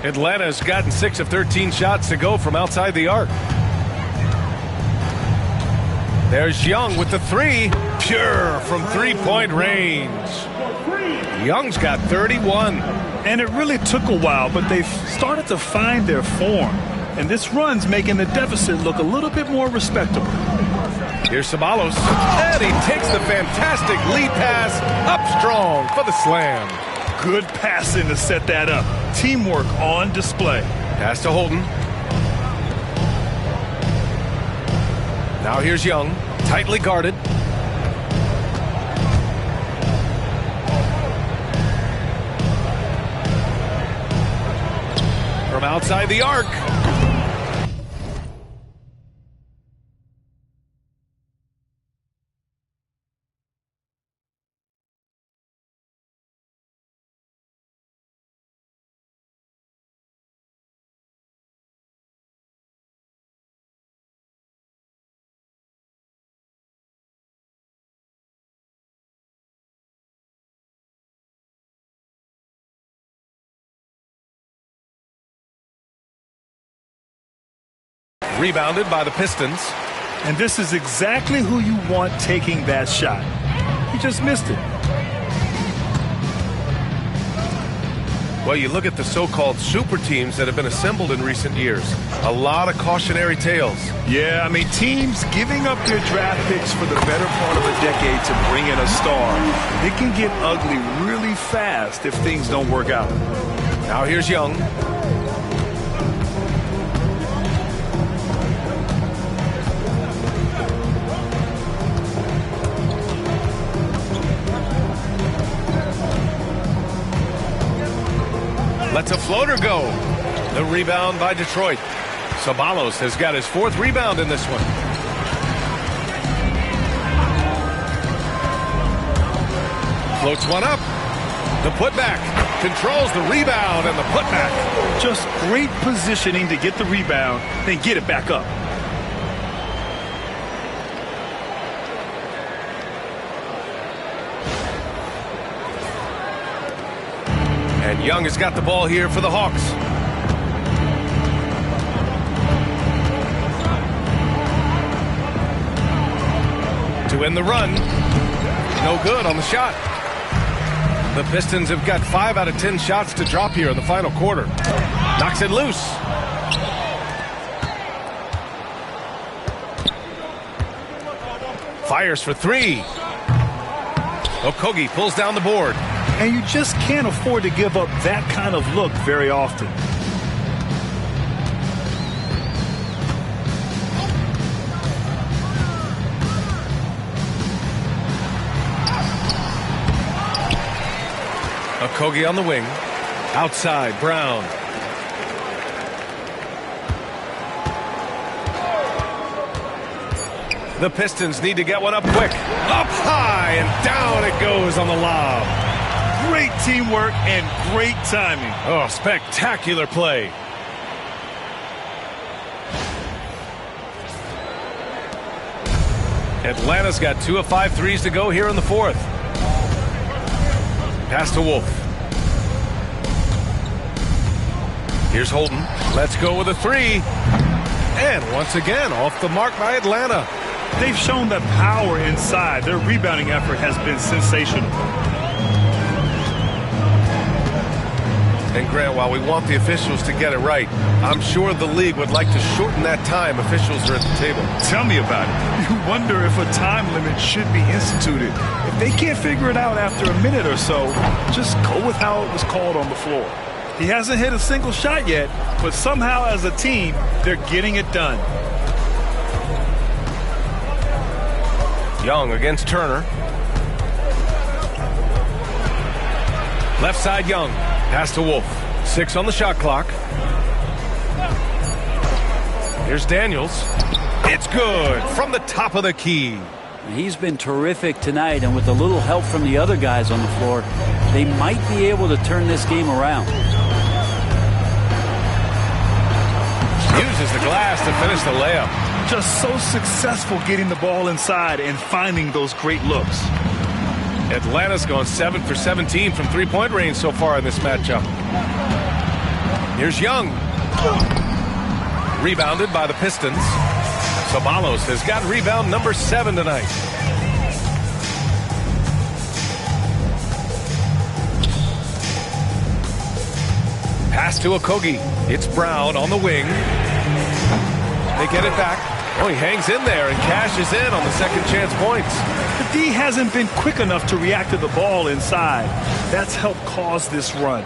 Atlanta's gotten 6 of 13 shots to go from outside the arc. There's Young with the 3. Pure from three-point range. Young's got 31. And it really took a while, but they've started to find their form. And this run's making the deficit look a little bit more respectable. Here's Sabalos. And he takes the fantastic lead pass up strong for the slam. Good passing to set that up. Teamwork on display. Pass to Holden. Now here's Young. Tightly guarded. From outside the arc. Rebounded by the Pistons. And this is exactly who you want taking that shot. He just missed it. Well, you look at the so-called super teams that have been assembled in recent years. A lot of cautionary tales. Yeah, I mean, teams giving up their draft picks for the better part of a decade to bring in a star. It can get ugly really fast if things don't work out. Now here's Young. Lets a floater go. The rebound by Detroit. Ceballos has got his 4th rebound in this one. Floats one up. The putback. Controls the rebound and the putback. Just great positioning to get the rebound, then get it back up. And Young has got the ball here for the Hawks. To win the run. No good on the shot. The Pistons have got 5 out of 10 shots to drop here in the final quarter. Knocks it loose. Fires for 3. Okogie pulls down the board. And you just can't afford to give up that kind of look very often. Okogie on the wing. Outside, Brown. The Pistons need to get one up quick. Up high and down it goes on the lob. Great teamwork and great timing. Oh, spectacular play. Atlanta's got 2 of 5 threes to go here in the 4th. Pass to Wolf. Here's Holden. Let's go with a 3. And once again, off the mark by Atlanta. They've shown that power inside. Their rebounding effort has been sensational. And Grant, while we want the officials to get it right, I'm sure the league would like to shorten that time officials are at the table. Tell me about it. You wonder if a time limit should be instituted. If they can't figure it out after a minute or so, just go with how it was called on the floor. He hasn't hit a single shot yet, but somehow as a team, they're getting it done. Young against Turner. Left side, Young. Pass to Wolf. 6 on the shot clock. Here's Daniels. It's good from the top of the key. He's been terrific tonight, and with a little help from the other guys on the floor, they might be able to turn this game around. Uses the glass to finish the layup. Just so successful getting the ball inside and finding those great looks. Atlanta's gone 7 for 17 from three-point range so far in this matchup. Here's Young. Rebounded by the Pistons. Ceballos has got rebound number 7 tonight. Pass to Okogie. It's Brown on the wing. They get it back. Oh, he hangs in there and cashes in on the second chance points. The D hasn't been quick enough to react to the ball inside. That's helped cause this run.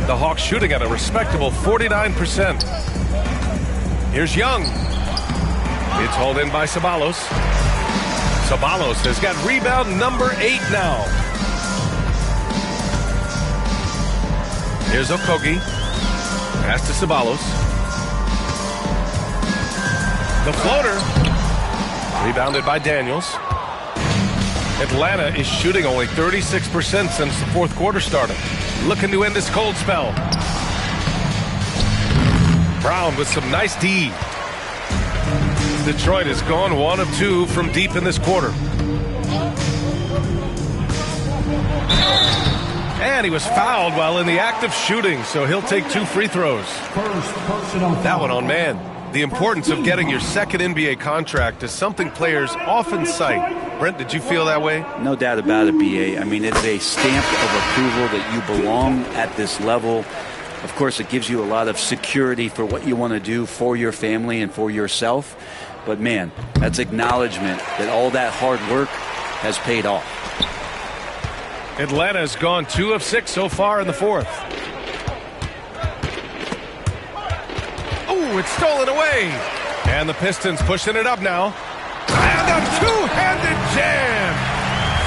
The Hawks shooting at a respectable 49%. Here's Young. It's hauled in by Ceballos. Ceballos has got rebound number 8 now. Here's Okogie. Pass to Ceballos. The floater. Rebounded by Daniels. Atlanta is shooting only 36% since the fourth quarter started. Looking to end this cold spell. Brown with some nice D. Detroit has gone 1 of 2 from deep in this quarter. And he was fouled while in the act of shooting, so he'll take 2 free throws. That one on man. The importance of getting your second NBA contract is something players often cite. Brent, did you feel that way? No doubt about it, BA. I mean, it's a stamp of approval that you belong at this level. Of course, it gives you a lot of security for what you want to do for your family and for yourself. But, man, that's acknowledgement that all that hard work has paid off. Atlanta's gone 2 of 6 so far in the fourth. Oh, it's stolen away. And the Pistons pushing it up now. And a two-handed jam.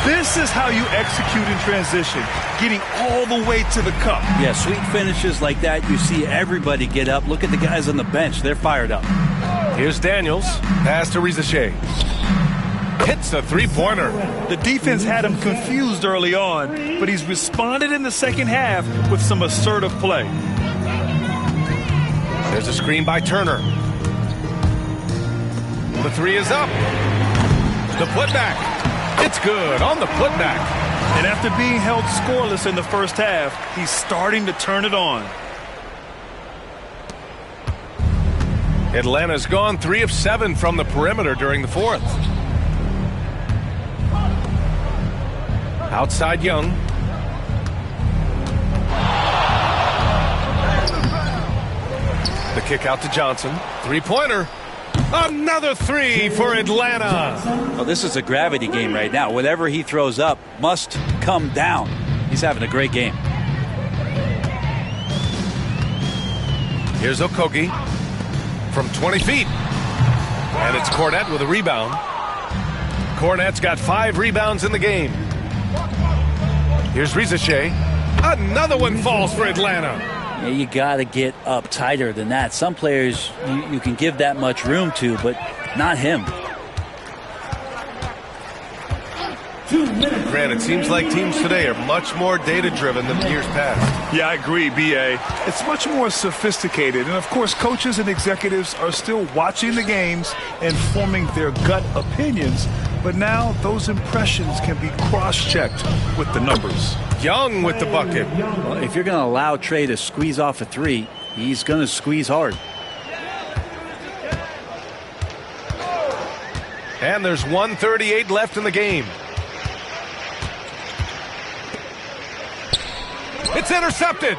This is how you execute in transition, getting all the way to the cup. Yeah, sweet finishes like that, you see everybody get up. Look at the guys on the bench. They're fired up. Here's Daniels. Pass to Rizachet. Hits a three-pointer. The defense had him confused early on, but he's responded in the second half with some assertive play. There's a screen by Turner. The three is up. The putback. It's good on the putback. And after being held scoreless in the first half, he's starting to turn it on. Atlanta's gone 3 of 7 from the perimeter during the fourth. Outside Young. The kick out to Johnson. Three-pointer. Another 3 for Atlanta. Well, this is a gravity game right now. Whatever he throws up must come down. He's having a great game. Here's Okogie from 20 feet. And it's Cornette with a rebound. Cornette's got 5 rebounds in the game. Here's Rizachet. Another one falls for Atlanta. Yeah, you got to get up tighter than that. Some players you can give that much room to, but not him. Grant, it seems like teams today are much more data-driven than years past. Yeah, I agree, B.A. It's much more sophisticated. And, of course, coaches and executives are still watching the games and forming their gut opinions. But now those impressions can be cross-checked with the numbers. Young with the bucket. Well, if you're going to allow Trey to squeeze off a 3, he's going to squeeze hard. And there's 1:38 left in the game. It's intercepted.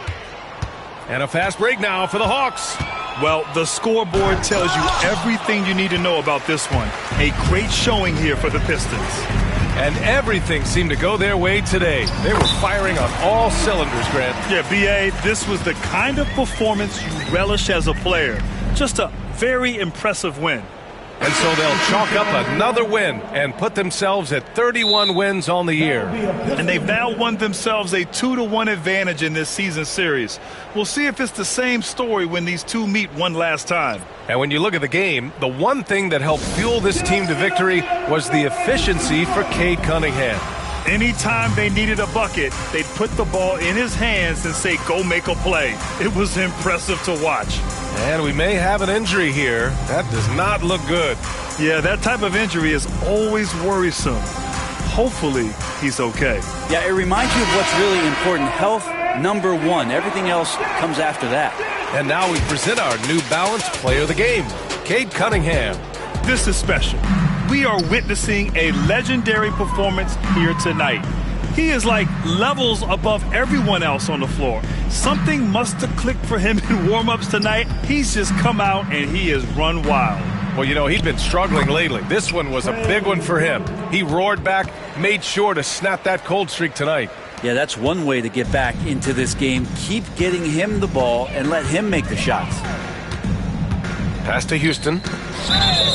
And a fast break now for the Hawks. Well, the scoreboard tells you everything you need to know about this one. A great showing here for the Pistons. And everything seemed to go their way today. They were firing on all cylinders, Grant. Yeah, B.A., this was the kind of performance you relish as a player. Just a very impressive win. And so they'll chalk up another win and put themselves at 31 wins on the year. And they've now won themselves a 2-1 advantage in this season series. We'll see if it's the same story when these two meet one last time. And when you look at the game, the one thing that helped fuel this team to victory was the efficiency for Cade Cunningham. Anytime they needed a bucket, they'd put the ball in his hands and say, go make a play. It was impressive to watch. And we may have an injury here. That does not look good. Yeah, that type of injury is always worrisome. Hopefully, he's okay. Yeah, it reminds you of what's really important. Health, number 1. Everything else comes after that. And now we present our New Balance Player of the Game, Cade Cunningham. This is special. We are witnessing a legendary performance here tonight. He is like levels above everyone else on the floor. Something must have clicked for him in warm-ups tonight. He's just come out and he has run wild. Well, you know, he's been struggling lately. This one was a big one for him. He roared back, made sure to snap that cold streak tonight. Yeah, that's one way to get back into this game. Keep getting him the ball and let him make the shots. Pass to Houston.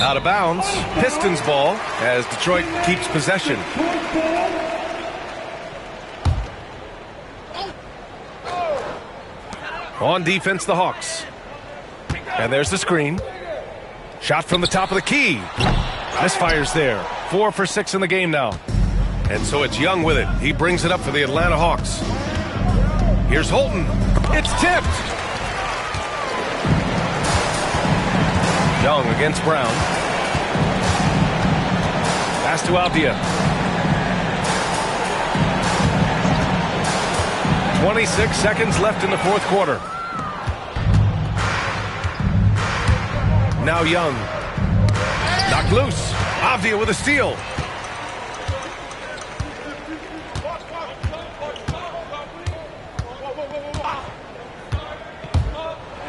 Out of bounds. Pistons ball as Detroit keeps possession. On defense, the Hawks. And there's the screen. Shot from the top of the key. Misfires there. 4 for 6 in the game now. And so it's Young with it. He brings it up for the Atlanta Hawks. Here's Holton. It's tipped. Young against Brown. Pass to Avdia. 26 seconds left in the fourth quarter. Now Young. Knocked loose. Avdia with a steal.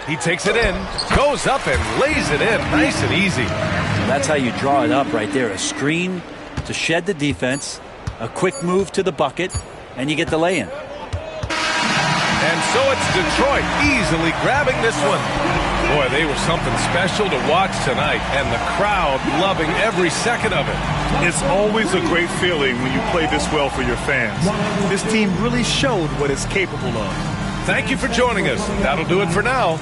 He takes it in, goes up and lays it in nice and easy. That's how you draw it up right there. A screen to shed the defense, a quick move to the bucket, and you get the lay-in. And so it's Detroit easily grabbing this one. Boy, they were something special to watch tonight, and the crowd loving every second of it. It's always a great feeling when you play this well for your fans. This team really showed what it's capable of. Thank you for joining us. That'll do it for now.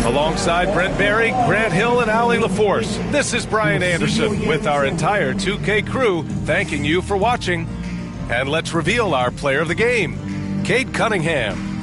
Alongside Brent Barry, Grant Hill, and Allie LaForce, this is Brian Anderson with our entire 2K crew thanking you for watching. And let's reveal our player of the game, Cade Cunningham.